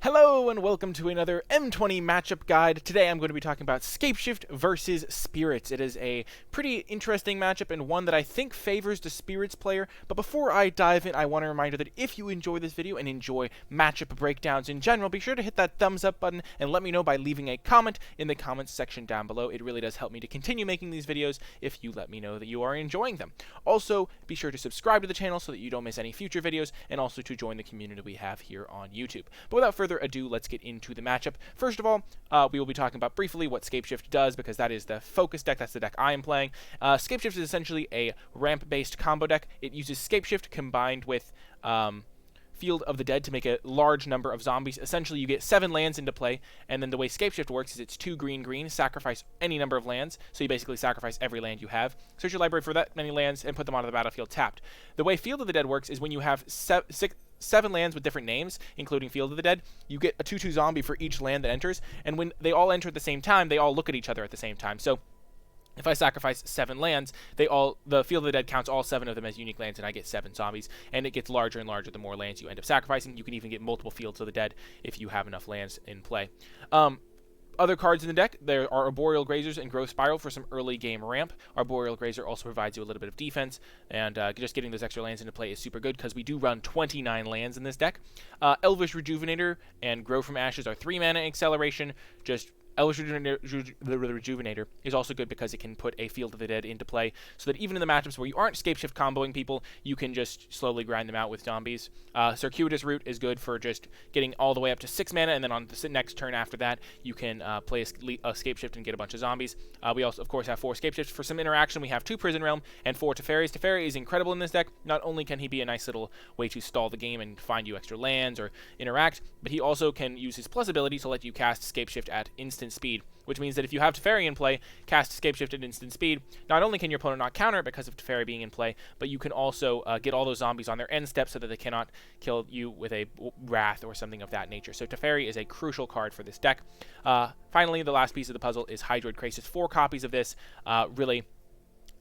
Hello and welcome to another M20 matchup guide. Today I'm going to be talking about Scapeshift versus Spirits. It is a pretty interesting matchup and one that I think favors the Spirits player. But before I dive in, I want to remind you that if you enjoy this video and enjoy matchup breakdowns in general, be sure to hit that thumbs up button and let me know by leaving a comment in the comments section down below. It really does help me to continue making these videos if you let me know that you are enjoying them. Also, be sure to subscribe to the channel so that you don't miss any future videos, and also to join the community we have here on YouTube. But without further ado, let's get into the matchup. First of all, we will be talking about briefly what Scapeshift does, because that is the focus deck. That's the deck I am playing. Scapeshift is essentially a ramp-based combo deck. It uses Scapeshift combined with Field of the Dead to make a large number of zombies. Essentially, you get 7 lands into play, and then the way Scapeshift works is it's 2 green, sacrifice any number of lands, so you basically sacrifice every land you have. Search your library for that many lands and put them onto the battlefield tapped. The way Field of the Dead works is when you have 7 lands with different names, including Field of the Dead, you get a 2/2 zombie for each land that enters, and when they all enter at the same time, they all look at each other at the same time. So if I sacrifice 7 lands, the Field of the Dead counts all 7 of them as unique lands, and I get 7 zombies, and it gets larger and larger the more lands you end up sacrificing. You can even get multiple Fields of the Dead if you have enough lands in play. Other cards in the deck, there are Arboreal Grazers and Growth Spiral for some early game ramp. Arboreal Grazer also provides you a little bit of defense, and just getting those extra lands into play is super good because we do run 29 lands in this deck. Elvish Rejuvenator and Grow from Ashes are 3 mana acceleration. Elvish Rejuvenator is also good because it can put a Field of the Dead into play, so that even in the matchups where you aren't Scapeshift comboing people, you can just slowly grind them out with zombies. Circuitous Route is good for just getting all the way up to 6 mana, and then on the next turn after that, you can play a Scapeshift and get a bunch of zombies. We also, of course, have 4 Scapeshifts. For some interaction, we have 2 Prison Realm and 4 Teferis. Teferi is incredible in this deck. Not only can he be a nice little way to stall the game and find you extra lands or interact, but he also can use his plus ability to let you cast Scapeshift at instant speed, which means that if you have Teferi in play, cast Scapeshift at instant speed, not only can your opponent not counter it because of Teferi being in play, but you can also get all those zombies on their end step so that they cannot kill you with a Wrath or something of that nature. So Teferi is a crucial card for this deck. Finally, the last piece of the puzzle is Hydroid Krasis. 4 copies of this really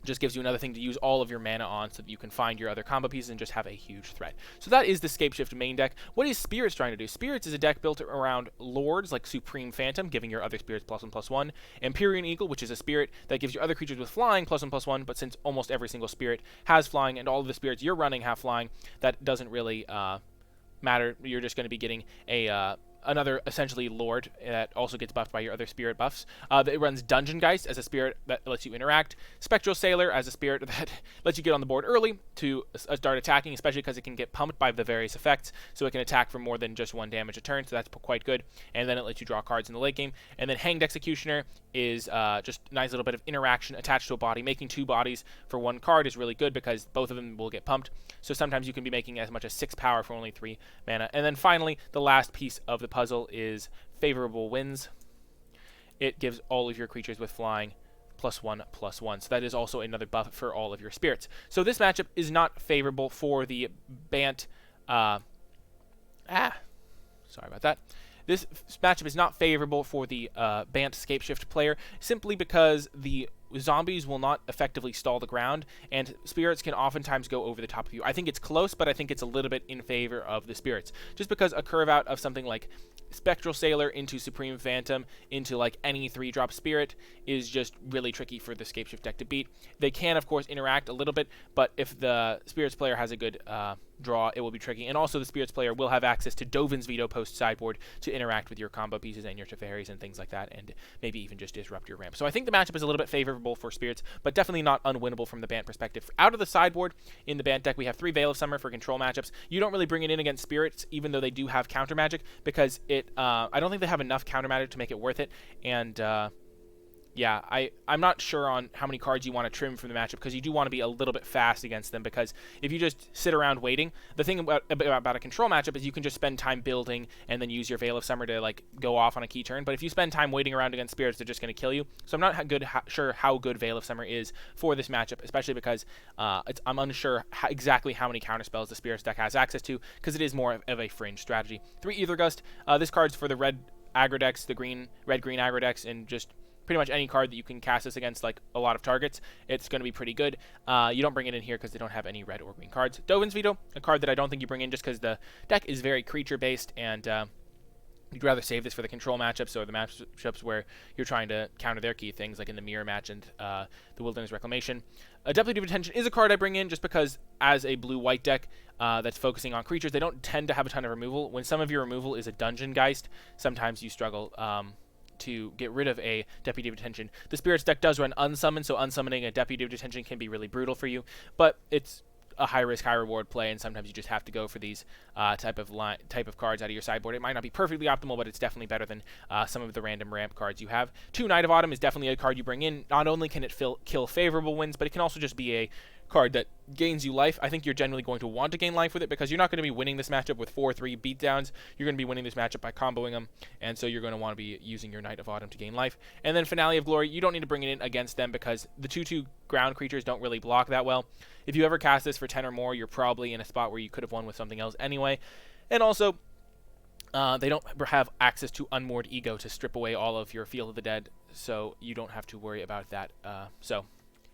just gives you another thing to use all of your mana on so that you can find your other combo pieces and just have a huge threat. So that is the Scapeshift main deck. What is Spirits trying to do? Spirits is a deck built around Lords like Supreme Phantom, giving your other spirits +1/+1. Empyrean Eagle, which is a spirit that gives your other creatures with flying +1/+1, but since almost every single spirit has flying and all of the spirits you're running have flying, that doesn't really matter. You're just going to be getting another essentially Lord that also gets buffed by your other spirit buffs. It runs Dungeon Geist as a spirit that lets you interact. Spectral Sailor as a spirit that lets you get on the board early to start attacking, especially because it can get pumped by the various effects, so it can attack for more than just 1 damage a turn, so that's quite good. And then it lets you draw cards in the late game. And then Hanged Executioner is just a nice little bit of interaction attached to a body. Making 2 bodies for 1 card is really good because both of them will get pumped. So sometimes you can be making as much as 6 power for only 3 mana. And then finally, the last piece of the puzzle is Favorable Winds. It gives all of your creatures with flying +1/+1. So that is also another buff for all of your spirits. So this matchup is not favorable for the Bant. Sorry about that. This matchup is not favorable for the Bant Scapeshift player, simply because the zombies will not effectively stall the ground, and spirits can oftentimes go over the top of you. I think it's close, but I think it's a little bit in favor of the spirits, just because a curve out of something like Spectral Sailor into Supreme Phantom into like any 3-drop spirit is just really tricky for the Scapeshift deck to beat. They can, of course, interact a little bit, but if the spirits player has a good draw, it will be tricky. And also the spirits player will have access to Dovin's Veto post sideboard to interact with your combo pieces and your Teferis and things like that, and maybe even just disrupt your ramp. So I think the matchup is a little bit favorable for spirits, but definitely not unwinnable from the Bant perspective. Out of the sideboard in the Bant deck, we have 3 Veil of Summer for control matchups. You don't really bring it in against spirits, even though they do have counter magic, because I don't think they have enough counter magic to make it worth it. And yeah, I'm not sure on how many cards you want to trim from the matchup, because you do want to be a little bit fast against them, because if you just sit around waiting, the thing about a control matchup is you can just spend time building and then use your Veil of Summer to like go off on a key turn, but if you spend time waiting around against spirits, they're just going to kill you. So I'm not sure how good Veil of Summer is for this matchup, especially because I'm unsure exactly how many counter spells the spirits deck has access to, because it is more of a fringe strategy. 3 Aether Gust. This card's for the red aggro decks, the red-green aggro decks, and just pretty much any card that you can cast this against like a lot of targets, it's going to be pretty good. You don't bring it in here because they don't have any red or green cards. Dovin's Veto, a card that I don't think you bring in just because the deck is very creature based, and You'd rather save this for the control matchups or the matchups where you're trying to counter their key things, like in the Mirror match and the Wilderness Reclamation. Deputy of Attention is a card I bring in just because, as a blue-white deck that's focusing on creatures, they don't tend to have a ton of removal. When some of your removal is a Dungeon Geist, sometimes you struggle to get rid of a Deputy of Attention. The Spirits deck does run Unsummon, so unsummoning a Deputy of Attention can be really brutal for you, but it's a high-risk, high-reward play, and sometimes you just have to go for these type of cards out of your sideboard. It might not be perfectly optimal, but it's definitely better than some of the random ramp cards you have. 2 Knight of Autumn is definitely a card you bring in. Not only can it kill favorable wins, but it can also just be a card that gains you life. I think you're generally going to want to gain life with it because you're not going to be winning this matchup with 4-3 beatdowns. You're going to be winning this matchup by comboing them, and so you're going to want to be using your Knight of Autumn to gain life. And then Finale of Glory, you don't need to bring it in against them because the 2/2 ground creatures don't really block that well. If you ever cast this for 10 or more, you're probably in a spot where you could have won with something else anyway. And also, they don't have access to Unmoored Ego to strip away all of your Field of the Dead, so you don't have to worry about that.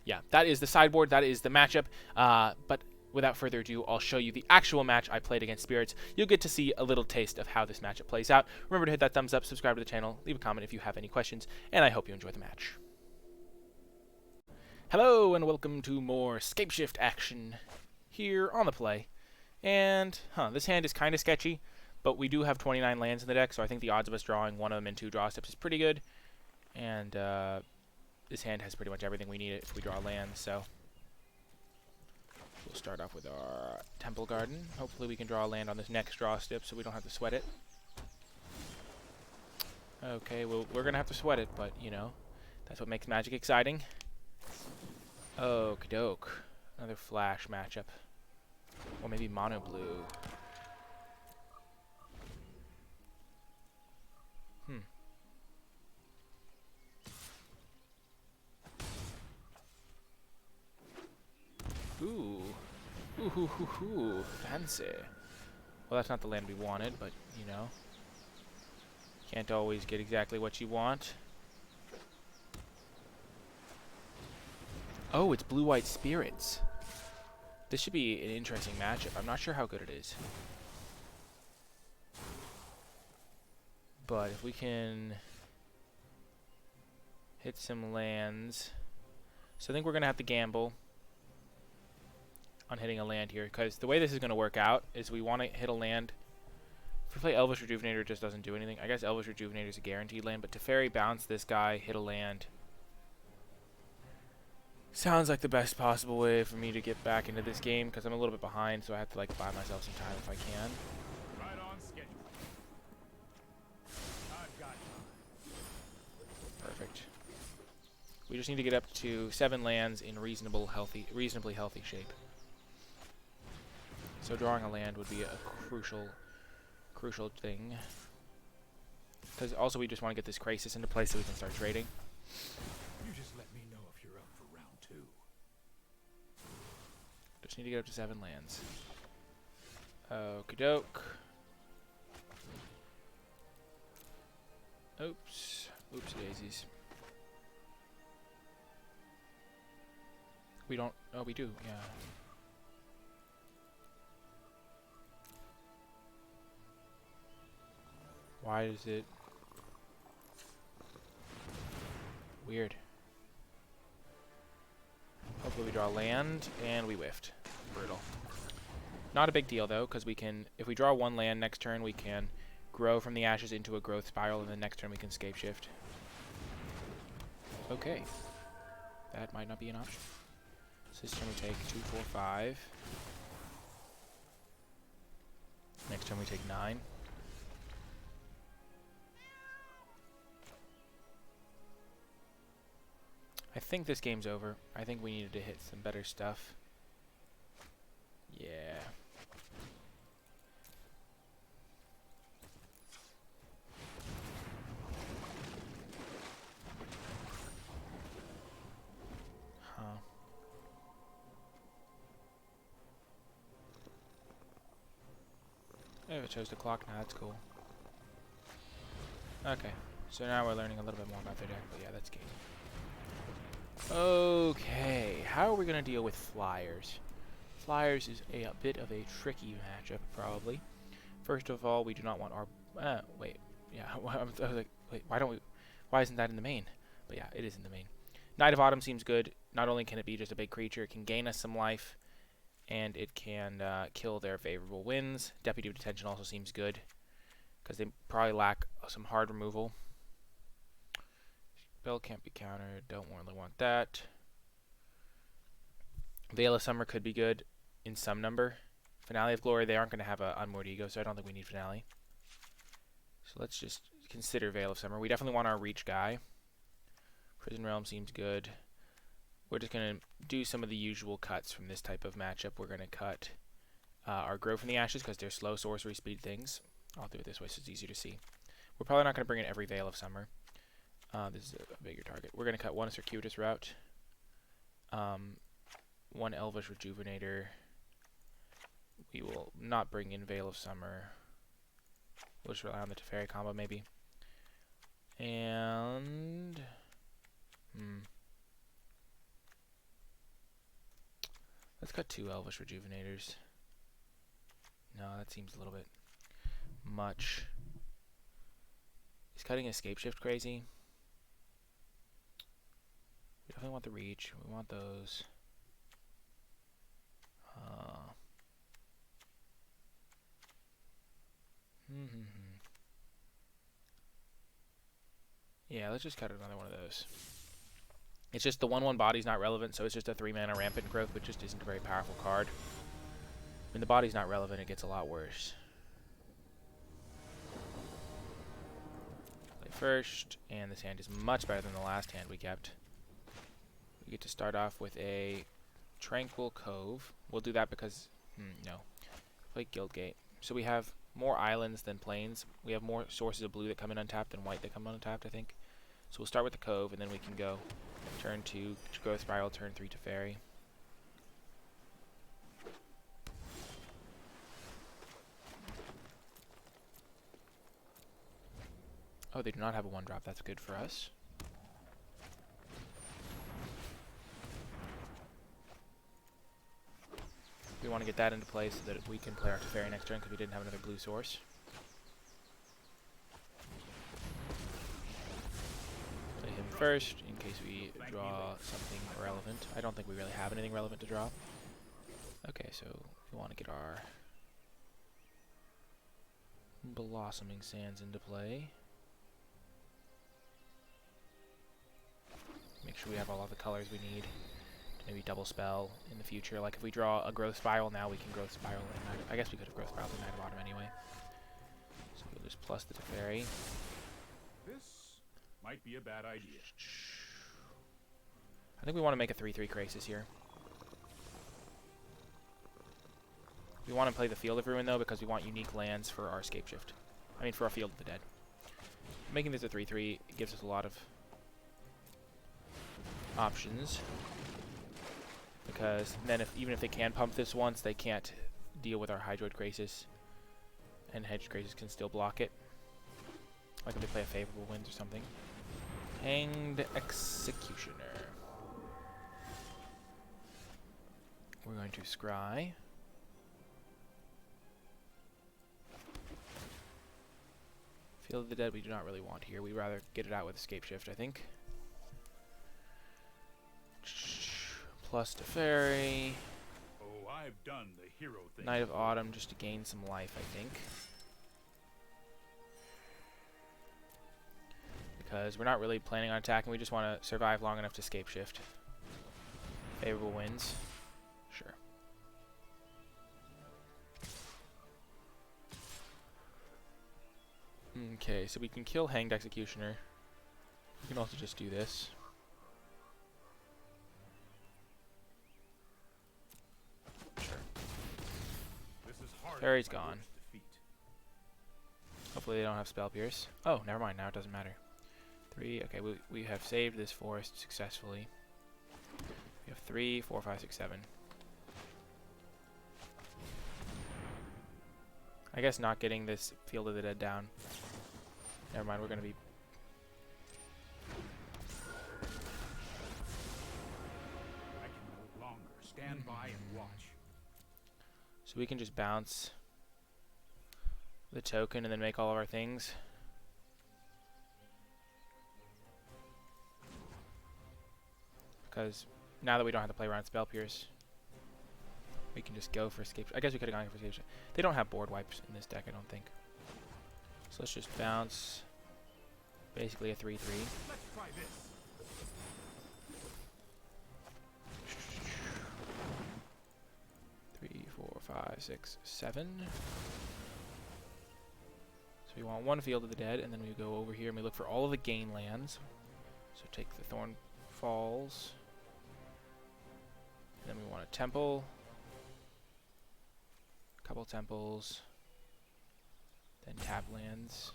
Yeah, that is the sideboard, that is the matchup, but without further ado, I'll show you the actual match I played against Spirits. You'll get to see a little taste of how this matchup plays out. Remember to hit that thumbs up, subscribe to the channel, leave a comment if you have any questions, and I hope you enjoy the match. Hello, and welcome to more Scapeshift action here on the play. And, this hand is kind of sketchy, but we do have 29 lands in the deck, so I think the odds of us drawing one of them in 2 draw steps is pretty good. And, this hand has pretty much everything we need if we draw lands, so we'll start off with our Temple Garden. Hopefully we can draw a land on this next draw step so we don't have to sweat it. Okay, well, we're going to have to sweat it, but, you know, that's what makes Magic exciting. Okie doke. Another Flash matchup. Or maybe Mono Blue. Ooh, fancy. Well, that's not the land we wanted, but, you know. Can't always get exactly what you want. Oh, it's blue-white Spirits. This should be an interesting matchup. I'm not sure how good it is. But if we can hit some lands. So I think we're going to have to gamble on hitting a land here, because the way this is going to work out is we want to hit a land. If we play Elvish Rejuvenator, it just doesn't do anything. I guess Elvish Rejuvenator is a guaranteed land, but Teferi bounce this guy, hit a land. Sounds like the best possible way for me to get back into this game, because I'm a little bit behind, so I have to like buy myself some time if I can. Right on schedule. I've got time. Perfect. We just need to get up to 7 lands in reasonably healthy shape. So drawing a land would be a crucial thing. Because also we just want to get this Crisis into place so we can start trading. You just let me know if you're up for round 2. Just need to get up to 7 lands. Okie doke. Oops. Oops daisies. We don't... Oh, we do, yeah. Why is it... Weird. Hopefully we draw land, and we whiffed. Brutal. Not a big deal, though, because we can... If we draw 1 land next turn, we can grow from the ashes into a growth spiral, and then next turn we can Scapeshift. Okay. That might not be an option. So this turn we take 2, 4, 5. Next turn we take 9. I think this game's over. I think we needed to hit some better stuff. Yeah. Huh. Oh, it chose the clock now. That's cool. Okay. So now we're learning a little bit more about their deck, but yeah, that's game. Okay, how are we going to deal with Flyers? Flyers is a bit of a tricky matchup, probably. First of all, we do not want our... wait. Yeah, I was like, wait, why isn't that in the main? But yeah, it is in the main. Knight of Autumn seems good. Not only can it be just a big creature, it can gain us some life, and it can kill their favorable winds. Deputy of Detention also seems good, because they probably lack some hard removal. Spell can't be countered. Don't really want that. Veil of Summer could be good in some number. Finale of Glory, they aren't going to have an Unmoored Ego, so I don't think we need Finale. So let's just consider Veil of Summer. We definitely want our reach guy. Prison Realm seems good. We're just going to do some of the usual cuts from this type of matchup. We're going to cut our Grow from the Ashes because they're slow sorcery speed things. I'll do it this way so it's easier to see. We're probably not going to bring in every Veil of Summer. This is a bigger target. We're going to cut one Circuitous Route. One Elvish Rejuvenator. We will not bring in Veil of Summer. We'll just rely on the Teferi combo maybe. And... let's cut 2 Elvish Rejuvenators. No, that seems a little bit much. Is cutting Scapeshift crazy? We definitely want the reach. We want those. Yeah, let's just cut another one of those. It's just the 1/1 body's not relevant, so it's just a 3-mana Rampant Growth, which just isn't a very powerful card. When the body's not relevant, it gets a lot worse. Play first, and this hand is much better than the last hand we kept. We get to start off with a Tranquil Cove. We'll do that because... no. Play Guildgate. So we have more islands than plains. We have more sources of blue that come in untapped than white that come untapped, I think. So we'll start with the Cove, and then we can go turn 2, Growth Spiral, turn 3 to Fairy. Oh, they do not have a 1-drop. That's good for us. We want to get that into play so that we can play our Teferi next turn because we didn't have another blue source. Play him first in case we draw something relevant. I don't think we really have anything relevant to draw. Okay, so we want to get our Blossoming Sands into play. Make sure we have all of the colors we need. Maybe double spell in the future. Like if we draw a Growth Spiral now, we can Growth Spiral. I guess we could have Growth Spiral in Knight of Autumn anyway. So we'll just plus the Teferi. This might be a bad idea. I think we want to make a 3/3 Krasis here. We want to play the Field of Ruin though because we want unique lands for our Scapeshift. I mean for our Field of the Dead. Making this a 3/3 gives us a lot of options. Because then even if they can pump this once, they can't deal with our Hydroid Krasis. And Hedged Krasis can still block it. Like if they play a Favorable Winds or something. Hanged Executioner. We're going to scry. Field of the Dead we do not really want here. We'd rather get it out with Scapeshift, I think. Plus Teferi. Oh, I've done the hero thing. Knight of Autumn just to gain some life, I think. Because we're not really planning on attacking, we just want to survive long enough to Scapeshift. Favorable Winds. Sure. Okay, so we can kill Hanged Executioner. We can also just do this. Fairy's gone. Hopefully they don't have Spell Pierce. Oh, never mind. Now it doesn't matter. 3. Okay, we have saved this forest successfully. We have 3, 4, 5, 6, 7. I guess not getting this Field of the Dead down. Never mind. We're going to be... I can no longer stand by and watch. So we can just bounce the token and then make all of our things. Because now that we don't have to play around Spell Pierce, we can just go for Escape. I guess we could have gone for Escape. They don't have board wipes in this deck, I don't think. So let's just bounce. Basically a 3/3. Let's try this. 3, 4, 5, 6, 7. So we want one Field of the Dead, and then we go over here and we look for all of the gain lands. So take the Thorn Falls. And then we want a temple. A couple temples. Then tap lands.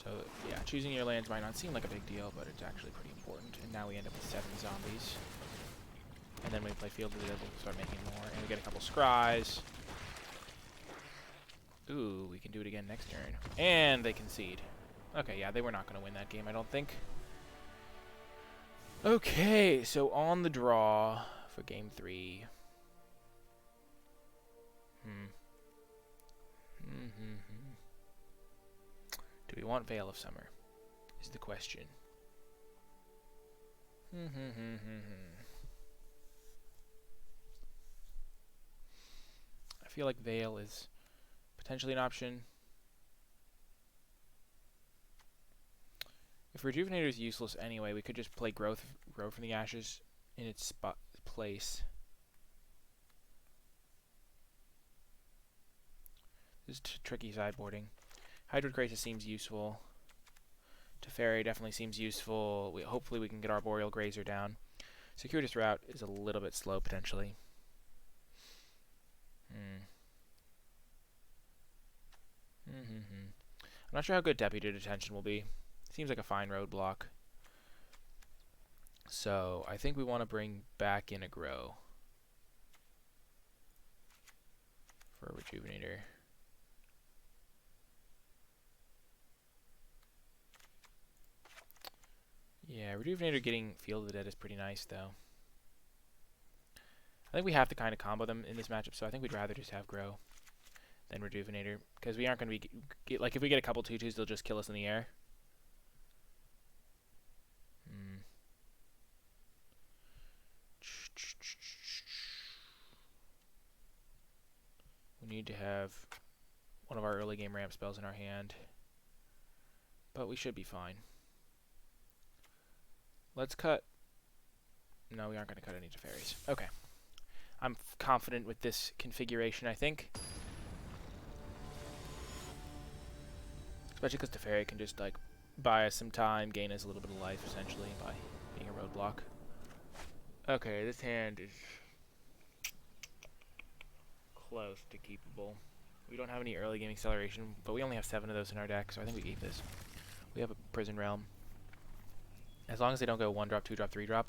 So yeah, choosing your lands might not seem like a big deal, but it's actually pretty important. And now we end up with 7 zombies. And then we play Field of the Dead, we'll start making more. And we get a couple scries. Ooh, we can do it again next turn. And they concede. Okay, yeah, they were not going to win that game, I don't think. Okay, so on the draw for game 3. Do we want Veil of Summer? Is the question. I feel like Veil is potentially an option. If Rejuvenator is useless anyway, we could just play Grow from the Ashes in its place. This is tricky sideboarding. Hydroid Crisis seems useful. Teferi definitely seems useful. Hopefully we can get our Boreal Grazer down. Circuitous Route is a little bit slow, potentially. I'm not sure how good Deputy Detention will be. Seems like a fine roadblock. So I think we want to bring back in a Grow for a Rejuvenator. Yeah, Rejuvenator getting Field of the Dead is pretty nice, though. I think we have to kind of combo them in this matchup, so I think we'd rather just have Grow than Rejuvenator, because we aren't going to be... like, if we get a couple 2/2s, they'll just kill us in the air. We need to have one of our early game ramp spells in our hand, but we should be fine. Let's cut... No, we aren't going to cut any Teferis. Okay. I'm confident with this configuration, I think. Especially because Teferi can just, like, buy us some time, gain us a little bit of life, essentially, by being a roadblock. Okay, this hand is close to keepable. We don't have any early game acceleration, but we only have 7 of those in our deck, so I think we keep this. We have a Prison Realm. As long as they don't go 1-drop, 2-drop, 3-drop.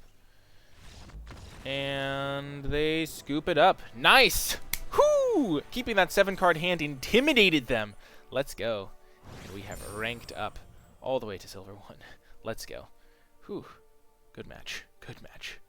And they scoop it up. Nice! Whoo! Keeping that 7-card hand intimidated them. Let's go. And we have ranked up all the way to Silver 1. Let's go. Whew. Good match. Good match.